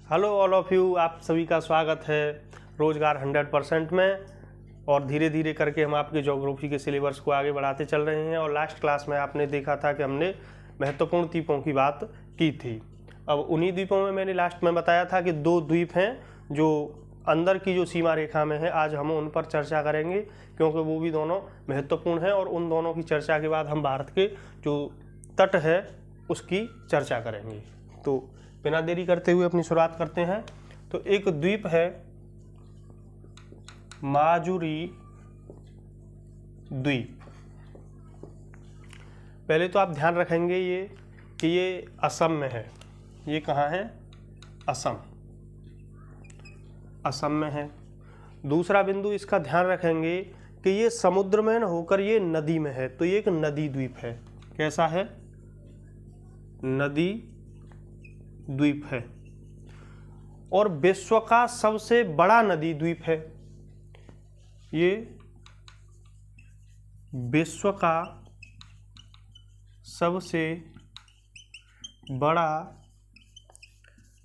Hello all of you, आप सभी का स्वागत है रोजगार 100% में। और धीरे धीरे करके हम आपके ज्योग्राफी के सिलेबस को आगे बढ़ाते चल रहे हैं। और लास्ट क्लास में आपने देखा था कि हमने महत्वपूर्ण द्वीपों की बात की थी। अब उन्हीं द्वीपों में मैंने लास्ट में बताया था कि 2 द्वीप हैं जो अंदर की जो सीमा रेखा में है। आज हम उन पर चर्चा करेंगे क्योंकि वो भी दोनों महत्वपूर्ण हैं और उन दोनों की चर्चा के बाद हम भारत के जो तट है उसकी चर्चा करेंगे। तो बिना देरी करते हुए अपनी शुरुआत करते हैं। तो एक द्वीप है माजुरी द्वीप। पहले तो आप ध्यान रखेंगे ये कि ये असम में है। ये कहाँ है? असम में है। दूसरा बिंदु इसका ध्यान रखेंगे कि ये समुद्र में न होकर ये नदी में है। तो ये एक नदी द्वीप है। कैसा है? नदी द्वीप है और विश्व का सबसे बड़ा नदी द्वीप है। ये विश्व का सबसे बड़ा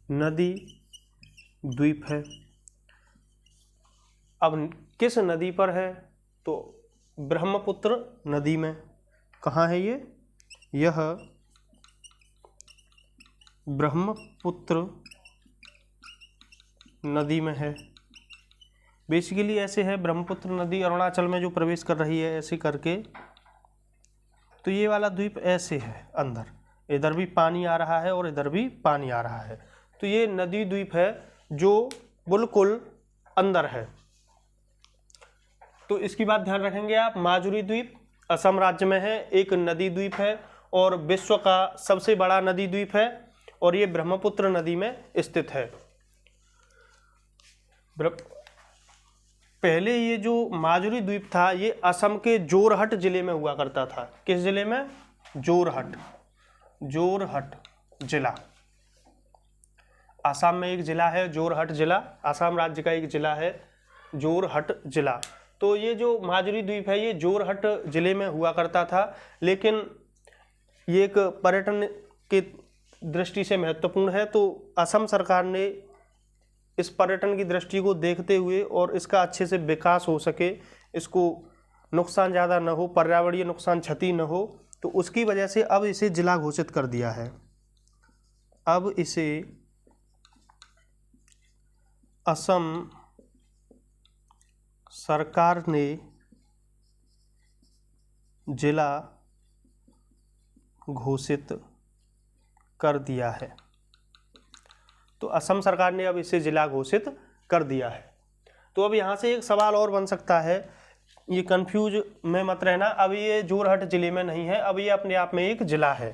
नदी द्वीप है। अब किस नदी पर है? तो ब्रह्मपुत्र नदी में। कहाँ है ये? यह ब्रह्मपुत्र नदी में है। बेसिकली ऐसे है, ब्रह्मपुत्र नदी अरुणाचल में जो प्रवेश कर रही है ऐसे करके। तो ये वाला द्वीप ऐसे है अंदर, इधर भी पानी आ रहा है और इधर भी पानी आ रहा है। तो ये नदी द्वीप है जो बिल्कुल अंदर है। तो इसकी बात ध्यान रखेंगे आप। माजुरी द्वीप असम राज्य में है, एक नदी द्वीप है और विश्व का सबसे बड़ा नदी द्वीप है और ये ब्रह्मपुत्र नदी में स्थित है। पहले ये जो माजुरी द्वीप था ये असम के जोरहट जिले में हुआ करता था। किस जिले में? जोरहट जिला। असम में एक जिला है जोरहट जिला, असम राज्य का एक जिला है जोरहट जिला। तो ये जो माजुरी द्वीप है ये जोरहट जिले में हुआ करता था, लेकिन ये एक पर्यटन के दृष्टि से महत्वपूर्ण है। तो असम सरकार ने इस पर्यटन की दृष्टि को देखते हुए और इसका अच्छे से विकास हो सके, इसको नुकसान ज़्यादा न हो, पर्यावरणीय नुकसान क्षति न हो, तो उसकी वजह से अब इसे जिला घोषित कर दिया है। अब इसे असम सरकार ने जिला घोषित कर दिया है। तो असम सरकार ने अब इसे जिला घोषित कर दिया है। तो अब यहाँ से एक सवाल और बन सकता है, ये कंफ्यूज में मत रहना। अब ये जोरहट जिले में नहीं है, अब ये अपने आप में एक जिला है।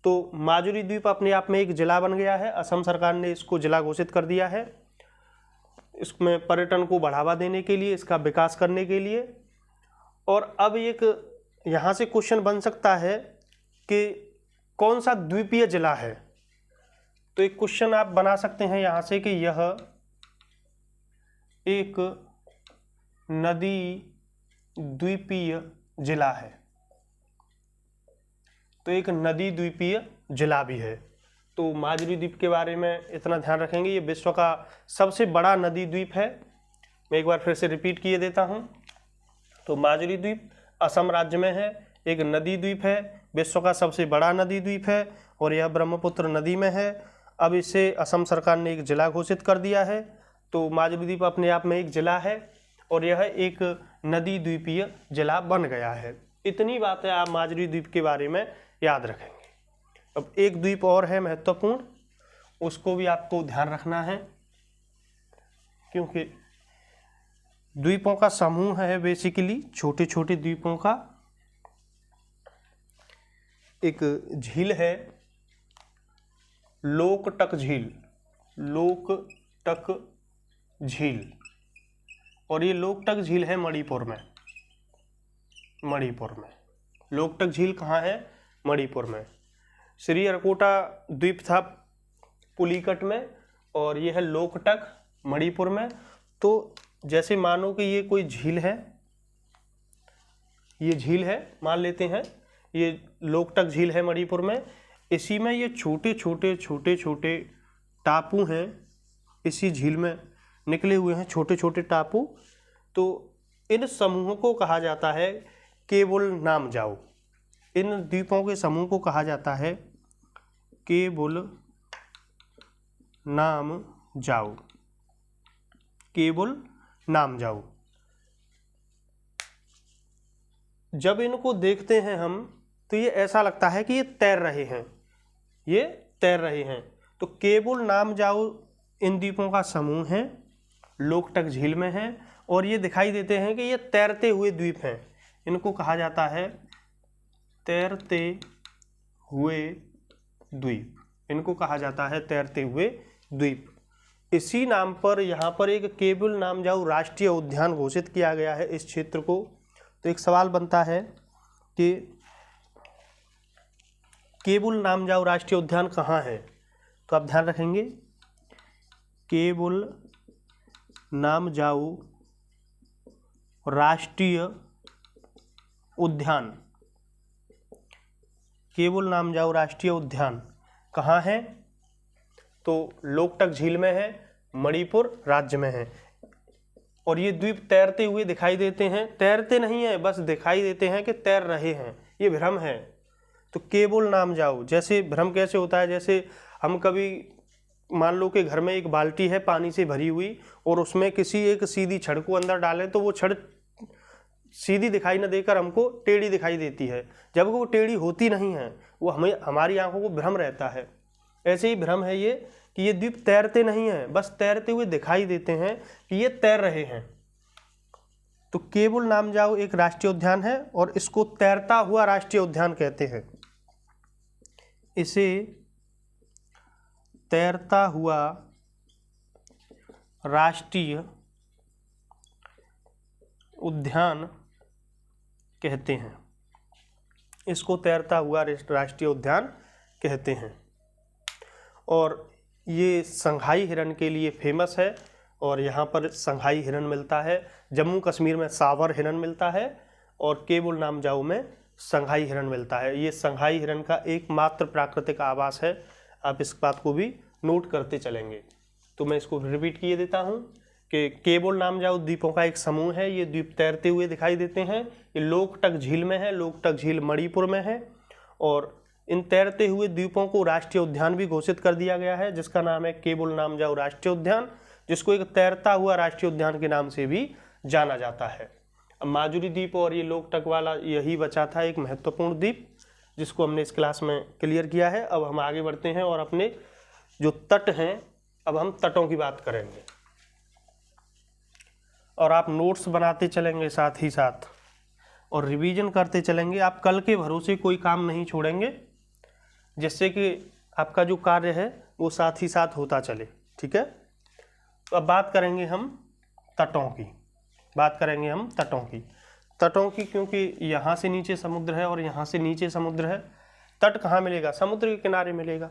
तो माजुरी द्वीप अपने आप में एक जिला बन गया है, असम सरकार ने इसको जिला घोषित कर दिया है। इसमें पर्यटन को बढ़ावा देने के लिए, इसका विकास करने के लिए। और अब एक यहाँ से क्वेश्चन बन सकता है कि कौन सा द्वीपीय जिला है? तो एक क्वेश्चन आप बना सकते हैं यहाँ से कि यह एक नदी द्वीपीय जिला है। तो एक नदी द्वीपीय जिला भी है। तो माजुरी द्वीप के बारे में इतना ध्यान रखेंगे, ये विश्व का सबसे बड़ा नदी द्वीप है। मैं एक बार फिर से रिपीट किए देता हूँ। तो माजुरी द्वीप असम राज्य में है, एक नदी द्वीप है, विश्व का सबसे बड़ा नदी द्वीप है और यह ब्रह्मपुत्र नदी में है। अब इसे असम सरकार ने एक जिला घोषित कर दिया है। तो माजुरी द्वीप अपने आप में एक जिला है और यह एक नदी द्वीपीय जिला बन गया है। इतनी बातें आप माजुरी द्वीप के बारे में याद रखेंगे। अब एक द्वीप और है महत्वपूर्ण, उसको भी आपको ध्यान रखना है क्योंकि द्वीपों का समूह है, बेसिकली छोटे छोटे द्वीपों का। एक झील है लोकटक झील और ये लोकटक झील है मणिपुर में। लोकटक झील कहाँ है? मणिपुर में। श्रीहरिकोटा द्वीप था पुलिकट में और ये है लोकटक मणिपुर में। तो जैसे मानो कि ये कोई झील है, ये झील है मान लेते हैं, ये लोकटक झील है मणिपुर में। इसी में ये छोटे छोटे टापू हैं इसी झील में निकले हुए हैं, छोटे छोटे टापू। तो इन समूहों को कहा जाता है केबुल नामजाओ। इन द्वीपों के समूह को कहा जाता है केबुल नामजाओ। केबुल नामजाओ। जब इनको देखते हैं हम तो ये ऐसा लगता है कि ये तैर रहे हैं, ये तैर रहे हैं। तो केबुल नामजाओ इन द्वीपों का समूह है, लोकटक झील में है, और ये दिखाई देते हैं कि ये तैरते हुए द्वीप हैं। इनको कहा जाता है तैरते हुए द्वीप। इनको कहा जाता है तैरते हुए द्वीप। इसी नाम पर यहाँ पर एक केबुल नामजाओ राष्ट्रीय उद्यान घोषित किया गया है इस क्षेत्र को। तो एक सवाल बनता है कि केबुल नामजाओ राष्ट्रीय उद्यान कहाँ है। तो आप ध्यान रखेंगे केबुल नामजाओ राष्ट्रीय उद्यान। केबुल नामजाओ राष्ट्रीय उद्यान कहाँ है? तो लोकटक झील में है, मणिपुर राज्य में है। और ये द्वीप तैरते हुए दिखाई देते हैं, तैरते नहीं हैं, बस दिखाई देते हैं कि तैर रहे हैं, ये भ्रम है। तो केबुल नामजाओ, जैसे भ्रम कैसे होता है, जैसे हम कभी मान लो कि घर में एक बाल्टी है पानी से भरी हुई और उसमें किसी एक सीधी छड़ को अंदर डालें तो वो छड़ सीधी दिखाई न देकर हमको टेढ़ी दिखाई देती है, जबकि वो टेढ़ी होती नहीं है, वो हमारी आंखों को भ्रम रहता है। ऐसे ही भ्रम है ये कि ये द्वीप तैरते नहीं हैं, बस तैरते हुए दिखाई देते हैं कि ये तैर रहे हैं। तो केबुल नामजाओ एक राष्ट्रीय उद्यान है और इसको तैरता हुआ राष्ट्रीय उद्यान कहते हैं। इसे तैरता हुआ राष्ट्रीय उद्यान कहते हैं। इसको तैरता हुआ राष्ट्रीय उद्यान कहते हैं। और ये संघाई हिरण के लिए फेमस है और यहाँ पर संघाई हिरण मिलता है। जम्मू कश्मीर में सावर हिरण मिलता है और केबुल नामजाओ में संघाई हिरण मिलता है। ये संघाई हिरण का एकमात्र प्राकृतिक आवास है। आप इस बात को भी नोट करते चलेंगे। तो मैं इसको रिपीट किए देता हूँ कि केबुल नामजाओ द्वीपों का एक समूह है। ये द्वीप तैरते हुए दिखाई देते हैं। ये लोकटक झील में है, लोकटक झील मणिपुर में है। और इन तैरते हुए द्वीपों को राष्ट्रीय उद्यान भी घोषित कर दिया गया है, जिसका नाम है केबुल नामजाओ राष्ट्रीय उद्यान, जिसको एक तैरता हुआ राष्ट्रीय उद्यान के नाम से भी जाना जाता है। अब माजुली द्वीप और ये लोकटक वाला यही बचा था एक महत्वपूर्ण द्वीप, जिसको हमने इस क्लास में क्लियर किया है। अब हम आगे बढ़ते हैं और अपने जो तट हैं, अब हम तटों की बात करेंगे और आप नोट्स बनाते चलेंगे साथ ही साथ और रिवीजन करते चलेंगे। आप कल के भरोसे कोई काम नहीं छोड़ेंगे, जिससे कि आपका जो कार्य है वो साथ ही साथ होता चले। ठीक है। तो अब बात करेंगे हम तटों की, बात करेंगे हम तटों की, क्योंकि यहाँ से नीचे समुद्र है और यहाँ से नीचे समुद्र है। तट कहाँ मिलेगा? समुद्र के किनारे मिलेगा।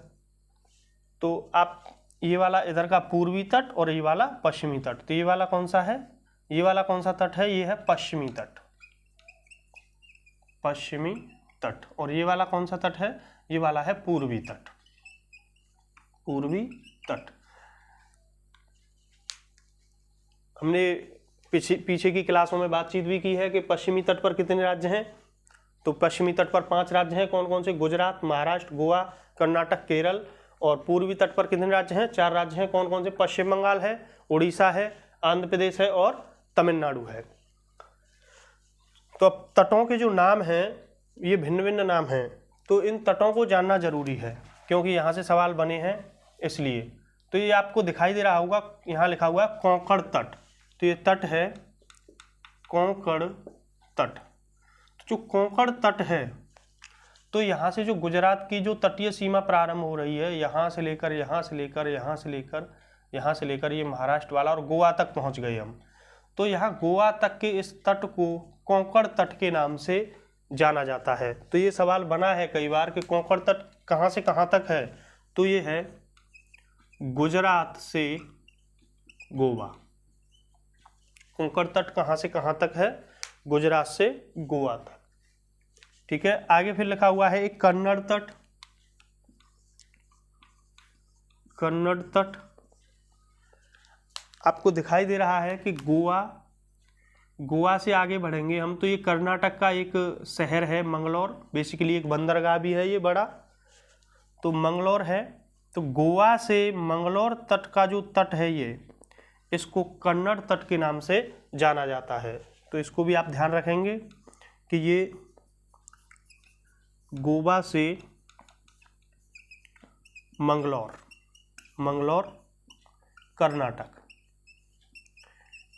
तो आप ये वाला इधर का पूर्वी तट और ये वाला पश्चिमी तट, तो ये वाला कौन सा है? ये वाला कौन सा तट है? ये है पश्चिमी तट, पश्चिमी तट। और ये वाला कौन सा तट है? ये वाला है पूर्वी तट, पूर्वी तट। हमने पीछे की क्लासों में बातचीत भी की है कि पश्चिमी तट पर कितने राज्य हैं। तो पश्चिमी तट पर 5 राज्य हैं। कौन कौन से? गुजरात, महाराष्ट्र, गोवा, कर्नाटक, केरल। और पूर्वी तट पर कितने राज्य हैं? 4 राज्य हैं। कौन कौन से? पश्चिम बंगाल है, उड़ीसा है, आंध्र प्रदेश है और तमिलनाडु है। तो अब तटों के जो नाम हैं ये भिन्न भिन्न नाम हैं, तो इन तटों को जानना जरूरी है क्योंकि यहाँ से सवाल बने हैं इसलिए। तो ये आपको दिखाई दे रहा होगा, यहाँ लिखा हुआ है कोंकण तट। तो ये तट है कोंकण तट। तो जो कोंकण तट है, तो यहाँ से जो गुजरात की जो तटीय सीमा प्रारंभ हो रही है, यहाँ से लेकर यहाँ से लेकर यहाँ से लेकर यहाँ से लेकर ये महाराष्ट्र वाला और गोवा तक पहुँच गए हम। तो यहाँ गोवा तक के इस तट को कोंकण तट के नाम से जाना जाता है। तो ये सवाल बना है कई बार कि कोंकण तट कहाँ से कहाँ तक है। तो ये है गुजरात से गोवा। कोंकण तट कहाँ से कहाँ तक है? गुजरात से गोवा तक। ठीक है। आगे फिर लिखा हुआ है एक कन्नड़ तट। कन्नड़ तट। आपको दिखाई दे रहा है कि गोवा से आगे बढ़ेंगे हम तो ये कर्नाटक का एक शहर है मंगलौर, बेसिकली एक बंदरगाह भी है ये बड़ा, तो मंगलौर है। तो गोवा से मंगलौर तट का जो तट है ये, इसको कन्नड़ तट के नाम से जाना जाता है। तो इसको भी आप ध्यान रखेंगे कि ये गोवा से मंगलौर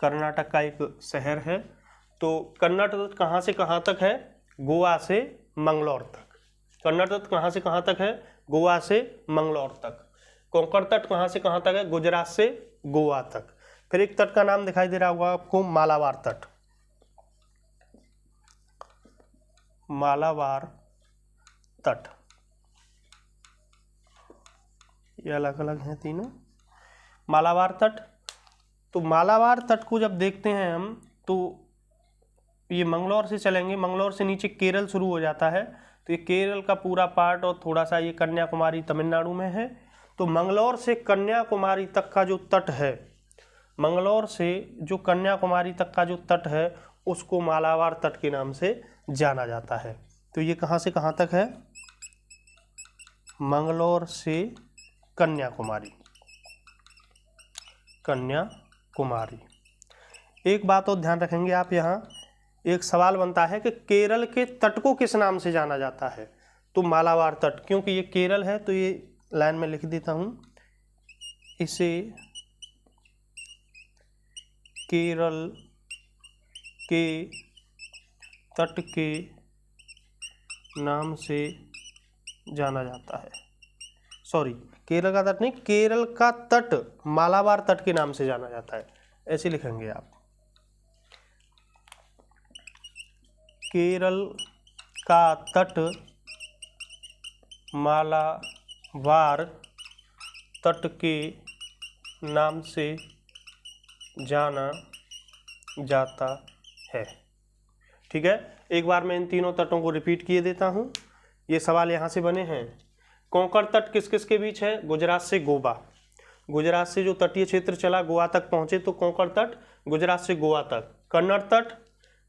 कर्नाटक का एक शहर है। तो कन्नड़ तट कहाँ से कहाँ तक है? गोवा से मंगलौर तक। कन्नड़ तट कहाँ से कहाँ तक है? गोवा से मंगलौर तक। कोंकण तट कहाँ से कहाँ तक है? गुजरात से गोवा तक। फिर एक तट का नाम दिखाई दे रहा होगा आपको, मालाबार तट। मालाबार तट, ये अलग अलग हैं तीनों। मालाबार तट, तो मालाबार तट को जब देखते हैं हम तो ये मंगलौर से चलेंगे, मंगलौर से नीचे केरल शुरू हो जाता है। तो ये केरल का पूरा पार्ट और थोड़ा सा ये कन्याकुमारी तमिलनाडु में है। तो मंगलौर से कन्याकुमारी तक का जो तट है, मंगलौर से जो कन्याकुमारी तक का जो तट है उसको मालाबार तट के नाम से जाना जाता है। तो ये कहाँ से कहाँ तक है? मंगलौर से कन्याकुमारी। एक बात और ध्यान रखेंगे आप, यहाँ एक सवाल बनता है कि केरल के तट को किस नाम से जाना जाता है? तो मालाबार तट, क्योंकि ये केरल है तो ये लाइन में लिख देता हूँ, इसे केरल के तट के नाम से जाना जाता है। सॉरी, केरल का तट नहीं, केरल का तट मालाबार तट के नाम से जाना जाता है, ऐसे लिखेंगे आप। केरल का तट मालाबार तट के नाम से जाना जाता है। ठीक है, एक बार मैं इन तीनों तटों को रिपीट किए देता हूँ। ये सवाल यहाँ से बने हैं। कोंकण तट किस किस के बीच है? गुजरात से गोवा। गुजरात से जो तटीय क्षेत्र चला गोवा तक पहुँचे तो कोंकण तट गुजरात से गोवा तक। कन्नड़ तट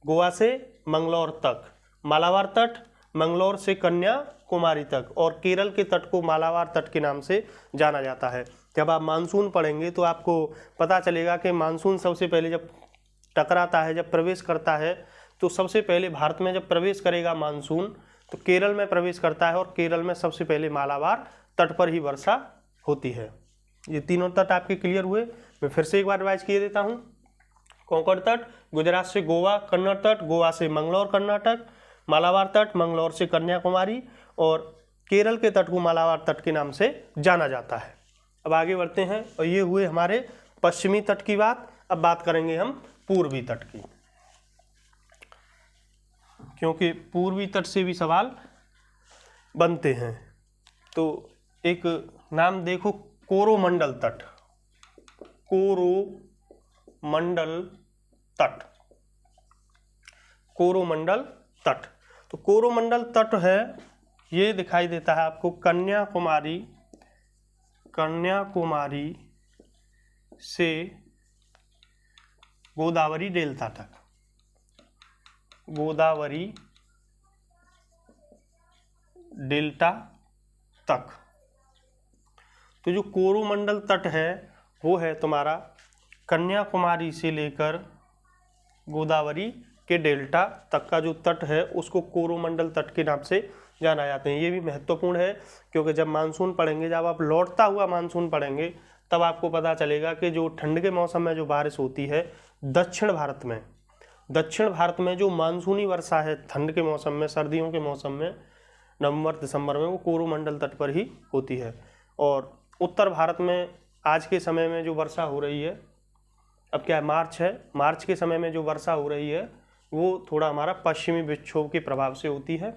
गोवा से मंगलौर तक। मालाबार तट मंगलौर से कन्याकुमारी तक। और केरल के तट को मालाबार तट के नाम से जाना जाता है। जब आप मानसून पढ़ेंगे तो आपको पता चलेगा कि मानसून सबसे पहले जब टकराता है, जब प्रवेश करता है, तो सबसे पहले भारत में जब प्रवेश करेगा मानसून तो केरल में प्रवेश करता है और केरल में सबसे पहले मालाबार तट पर ही वर्षा होती है। ये तीनों तट आपके क्लियर हुए? मैं फिर से एक बार रिवाइज किए देता हूँ। कोंकण तट गुजरात से गोवा। कन्नड़ तट गोवा से मंगलौर कर्नाटक। मालाबार तट मंगलौर से कन्याकुमारी। और केरल के तट को मालाबार तट के नाम से जाना जाता है। अब आगे बढ़ते हैं, और ये हुए हमारे पश्चिमी तट की बात। अब बात करेंगे हम पूर्वी तट की, क्योंकि पूर्वी तट से भी सवाल बनते हैं। तो एक नाम देखो, कोरोमंडल तट। कोरोमंडल तट। कोरोमंडल तट, तो कोरोमंडल तट है, ये दिखाई देता है आपको कन्याकुमारी से गोदावरी डेल्टा तक। गोदावरी डेल्टा तक। तो जो कोरोमंडल तट है वो है तुम्हारा कन्याकुमारी से लेकर गोदावरी के डेल्टा तक का जो तट है उसको कोरोमंडल तट के नाम से जाना जाते हैं। ये भी महत्वपूर्ण है, क्योंकि जब मानसून पढ़ेंगे, जब आप लौटता हुआ मानसून पढ़ेंगे, तब आपको पता चलेगा कि जो ठंड के मौसम में जो बारिश होती है दक्षिण भारत में जो मानसूनी वर्षा है ठंड के मौसम में, सर्दियों के मौसम में, नवंबर दिसंबर में, वो कोरोमंडल तट पर ही होती है। और उत्तर भारत में आज के समय में जो वर्षा हो रही है, अब क्या है, मार्च है, मार्च के समय में जो वर्षा हो रही है वो थोड़ा हमारा पश्चिमी विक्षोभ के प्रभाव से होती है।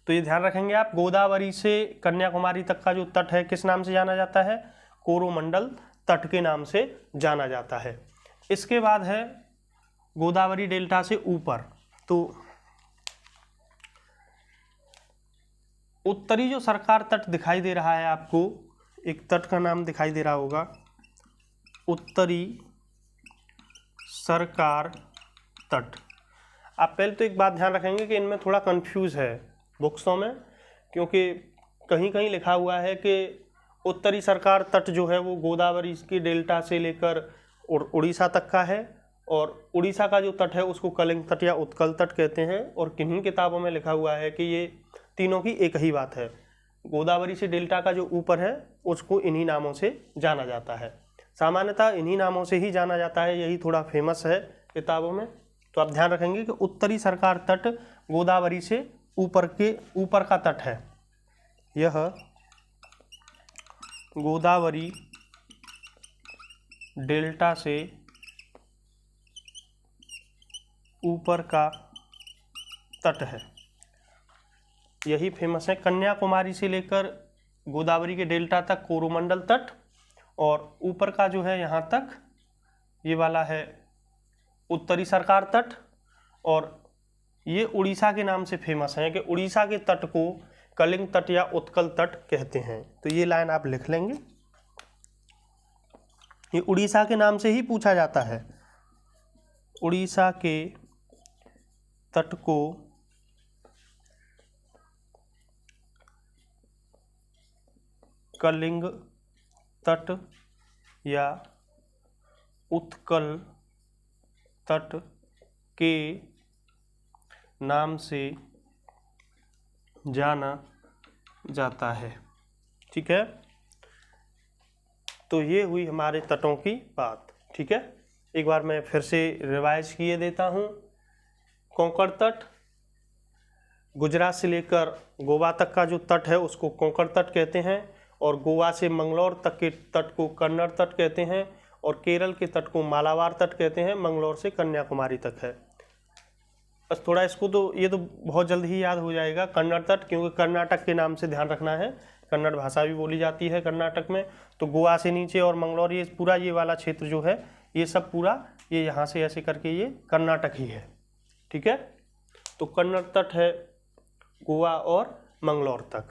तो ये ध्यान रखेंगे आप। गोदावरी से कन्याकुमारी तक का जो तट है किस नाम से जाना जाता है? कोरोमंडल तट के नाम से जाना जाता है। इसके बाद है गोदावरी डेल्टा से ऊपर, तो उत्तरी जो सरकार तट दिखाई दे रहा है आपको, एक तट का नाम दिखाई दे रहा होगा, उत्तरी सरकार तट। आप पहले तो एक बात ध्यान रखेंगे कि इनमें थोड़ा कंफ्यूज है बुक्सों में, क्योंकि कहीं कहीं लिखा हुआ है कि उत्तरी सरकार तट जो है वो गोदावरी की डेल्टा से लेकर उड़ीसा तक का है, और उड़ीसा का जो तट है उसको कलिंग तट या उत्कल तट कहते हैं। और किन्हीं किताबों में लिखा हुआ है कि ये तीनों की एक ही बात है, गोदावरी से डेल्टा का जो ऊपर है उसको इन्हीं नामों से जाना जाता है। सामान्यतः इन्हीं नामों से ही जाना जाता है, यही थोड़ा फेमस है किताबों में। तो आप ध्यान रखेंगे कि उत्तरी सरकार तट गोदावरी से ऊपर का तट है। यह गोदावरी डेल्टा से ऊपर का तट है, यही फेमस है। कन्याकुमारी से लेकर गोदावरी के डेल्टा तक कोरोमंडल तट, और ऊपर का जो है यहाँ तक ये वाला है उत्तरी सरकार तट। और ये उड़ीसा के नाम से फेमस है कि उड़ीसा के तट को कलिंग तट या उत्कल तट कहते हैं। तो ये लाइन आप लिख लेंगे, ये उड़ीसा के नाम से ही पूछा जाता है। उड़ीसा के तट को कलिंग तट या उत्कल तट के नाम से जाना जाता है। ठीक है, तो ये हुई हमारे तटों की बात। ठीक है, एक बार मैं फिर से रिवाइज किए देता हूँ। कोंकण तट, गुजरात से लेकर गोवा तक का जो तट है उसको कोंकण तट कहते हैं, और गोवा से मंगलौर तक के तट को कन्नड़ तट कहते हैं, और केरल के तट को मालाबार तट कहते हैं। मंगलौर से कन्याकुमारी तक है। बस थोड़ा इसको तो ये तो बहुत जल्द ही याद हो जाएगा, कन्नड़ तट, क्योंकि कर्नाटक के नाम से ध्यान रखना है, कन्नड़ भाषा भी बोली जाती है कर्नाटक में। तो गोवा से नीचे और मंगलौर, ये पूरा ये वाला क्षेत्र जो है ये सब पूरा ये यहाँ से ऐसे करके ये कर्नाटक ही है। ठीक है, तो कन्नड़ तट है गोवा और मंगलौर तक,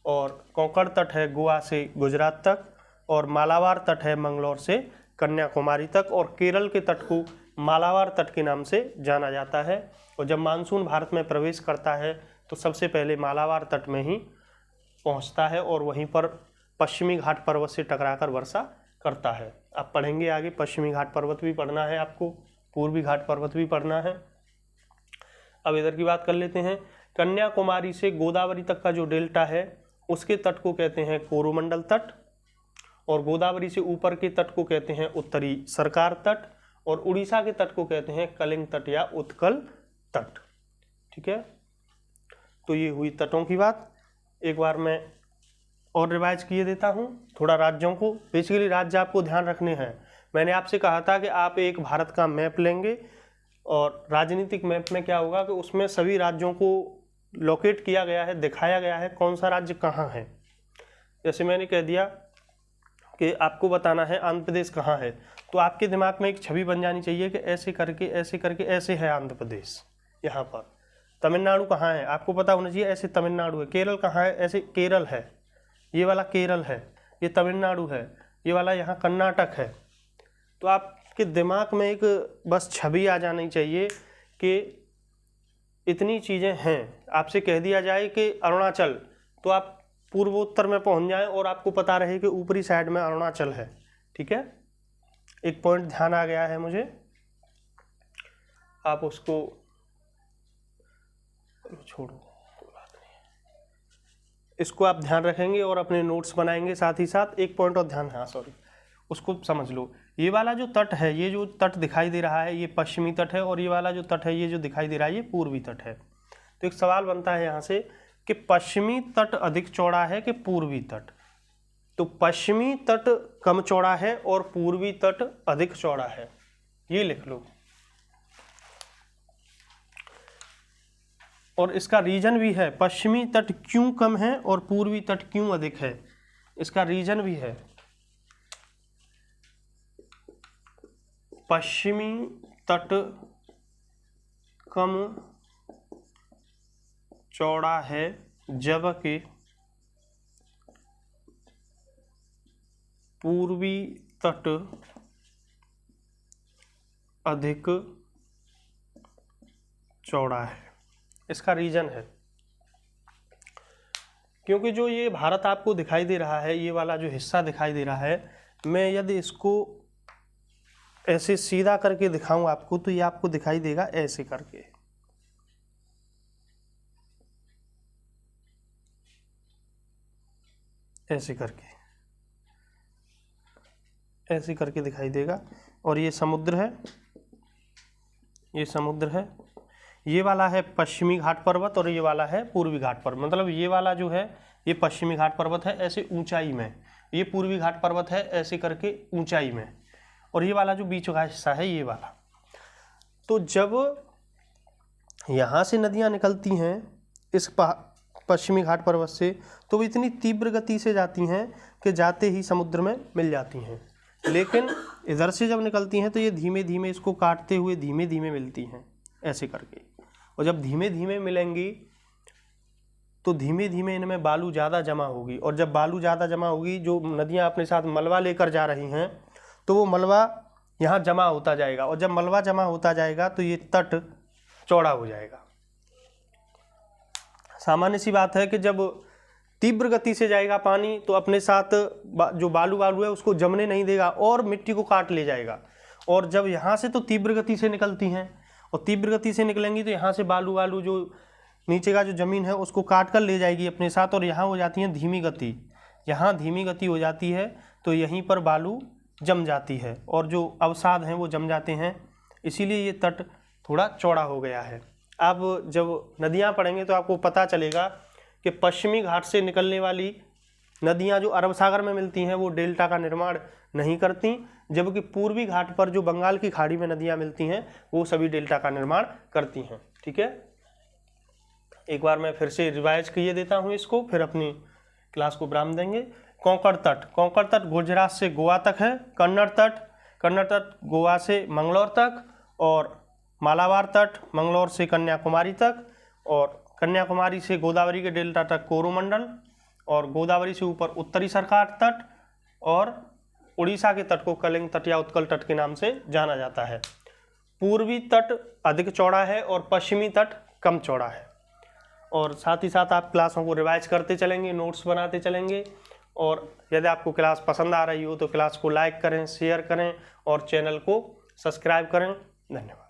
और कोंकण तट है गोवा से गुजरात तक, और मालाबार तट है मंगलौर से कन्याकुमारी तक, और केरल के तट को मालाबार तट के नाम से जाना जाता है। और जब मानसून भारत में प्रवेश करता है तो सबसे पहले मालाबार तट में ही पहुंचता है, और वहीं पर पश्चिमी घाट पर्वत से टकराकर वर्षा करता है। आप पढ़ेंगे आगे, पश्चिमी घाट पर्वत भी पढ़ना है आपको, पूर्वी घाट पर्वत भी पढ़ना है। अब इधर की बात कर लेते हैं। कन्याकुमारी से गोदावरी तक का जो डेल्टा है उसके तट को कहते हैं कोरोमंडल तट, और गोदावरी से ऊपर के तट को कहते हैं उत्तरी सरकार तट, और उड़ीसा के तट को कहते हैं कलिंग तट या उत्कल तट। ठीक है, तो ये हुई तटों की बात। एक बार मैं और रिवाइज किए देता हूँ थोड़ा राज्यों को। बेसिकली राज्य आपको ध्यान रखने हैं। मैंने आपसे कहा था कि आप एक भारत का मैप लेंगे, और राजनीतिक मैप में क्या होगा कि उसमें सभी राज्यों को लोकेट किया गया है, दिखाया गया है कौन सा राज्य कहाँ है। जैसे मैंने कह दिया कि आपको बताना है आंध्र प्रदेश कहाँ है, तो आपके दिमाग में एक छवि बन जानी चाहिए कि ऐसे करके ऐसे करके ऐसे है आंध्र प्रदेश यहाँ पर। तमिलनाडु कहाँ है आपको पता होना चाहिए, ऐसे तमिलनाडु है। केरल कहाँ है, ऐसे केरल है, ये वाला केरल है, ये तमिलनाडु है, ये वाला यहाँ कर्नाटक है। तो आपके दिमाग में एक बस छवि आ जानी चाहिए कि इतनी चीज़ें हैं। आपसे कह दिया जाए कि अरुणाचल, तो आप पूर्वोत्तर में पहुंच जाएं और आपको पता रहे कि ऊपरी साइड में अरुणाचल है। ठीक है, एक पॉइंट ध्यान आ गया है मुझे, आप उसको छोड़ो, कोई बात नहीं, इसको आप ध्यान रखेंगे और अपने नोट्स बनाएंगे। साथ ही साथ एक पॉइंट और ध्यान, हाँ सॉरी, उसको समझ लो। ये वाला जो तट है, ये जो तट दिखाई दे रहा है ये पश्चिमी तट है, और ये वाला जो तट है ये जो दिखाई दे रहा है ये पूर्वी तट है। तो एक सवाल बनता है यहाँ से कि पश्चिमी तट अधिक चौड़ा है कि पूर्वी तट। तो पश्चिमी तट कम चौड़ा है और पूर्वी तट अधिक चौड़ा है, ये लिख लो। और इसका रीजन भी है, पश्चिमी तट क्यों कम है और पूर्वी तट क्यों अधिक है, इसका रीजन भी है। पश्चिमी तट कम चौड़ा है जबकि पूर्वी तट अधिक चौड़ा है। इसका रीजन है क्योंकि जो ये भारत आपको दिखाई दे रहा है, ये वाला जो हिस्सा दिखाई दे रहा है, मैं यदि इसको ऐसे सीधा करके दिखाऊं आपको तो ये आपको दिखाई देगा ऐसे करके, ऐसे करके, ऐसे करके दिखाई देगा। और ये समुद्र है, ये समुद्र है, ये वाला है पश्चिमी घाट पर्वत और ये वाला है पूर्वी घाट पर्वत। मतलब ये वाला जो है ये पश्चिमी घाट पर्वत है ऐसे ऊंचाई में, ये पूर्वी घाट पर्वत है ऐसे करके ऊंचाई में, और ये वाला जो बीच का हिस्सा है ये वाला। तो जब यहाँ से नदियाँ निकलती हैं इस पश्चिमी घाट पर्वत से, तो वो इतनी तीव्र गति से जाती हैं कि जाते ही समुद्र में मिल जाती हैं। लेकिन इधर से जब निकलती हैं तो ये धीमे धीमे इसको काटते हुए धीमे धीमे मिलती हैं ऐसे करके। और जब धीमे धीमे मिलेंगी तो धीमे धीमे इनमें बालू ज़्यादा जमा होगी, और जब बालू ज़्यादा जमा होगी, जो नदियाँ अपने साथ मलबा लेकर जा रही हैं, तो वो मलबा यहाँ जमा होता जाएगा, और जब मलबा जमा होता जाएगा तो ये तट चौड़ा हो जाएगा। सामान्य सी बात है कि जब तीव्र गति से जाएगा पानी तो अपने साथ जो बालू है उसको जमने नहीं देगा और मिट्टी को काट ले जाएगा। और जब यहाँ से तो तीव्र गति से निकलती हैं, और तीव्र गति से निकलेंगी तो यहाँ से बालू जो नीचे का जो ज़मीन है उसको काट कर ले जाएगी अपने साथ, और यहाँ हो जाती है धीमी गति। यहाँ धीमी गति हो जाती है तो यहीं पर बालू जम जाती है और जो अवसाद हैं वो जम जाते हैं, इसीलिए ये तट थोड़ा चौड़ा हो गया है। अब जब नदियाँ पढ़ेंगे तो आपको पता चलेगा कि पश्चिमी घाट से निकलने वाली नदियाँ जो अरब सागर में मिलती हैं वो डेल्टा का निर्माण नहीं करती, जबकि पूर्वी घाट पर जो बंगाल की खाड़ी में नदियाँ मिलती हैं वो सभी डेल्टा का निर्माण करती हैं। ठीक है, एक बार मैं फिर से रिवाइज किए देता हूँ इसको, फिर अपनी क्लास को विराम देंगे। कोंकण तट गुजरात से गोवा तक है। कन्नड़ तट गोवा से मंगलौर तक, और मालाबार तट मंगलौर से कन्याकुमारी तक, और कन्याकुमारी से गोदावरी के डेल्टा तक कोरोमंडल, और गोदावरी से ऊपर उत्तरी सरकार तट, और उड़ीसा के तट को कलिंग तट या उत्कल तट के नाम से जाना जाता है। पूर्वी तट अधिक चौड़ा है और पश्चिमी तट कम चौड़ा है। और साथ ही साथ आप क्लासों को रिवाइज करते चलेंगे, नोट्स बनाते चलेंगे, और यदि आपको क्लास पसंद आ रही हो तो क्लास को लाइक करें, शेयर करें और चैनल को सब्सक्राइब करें। धन्यवाद।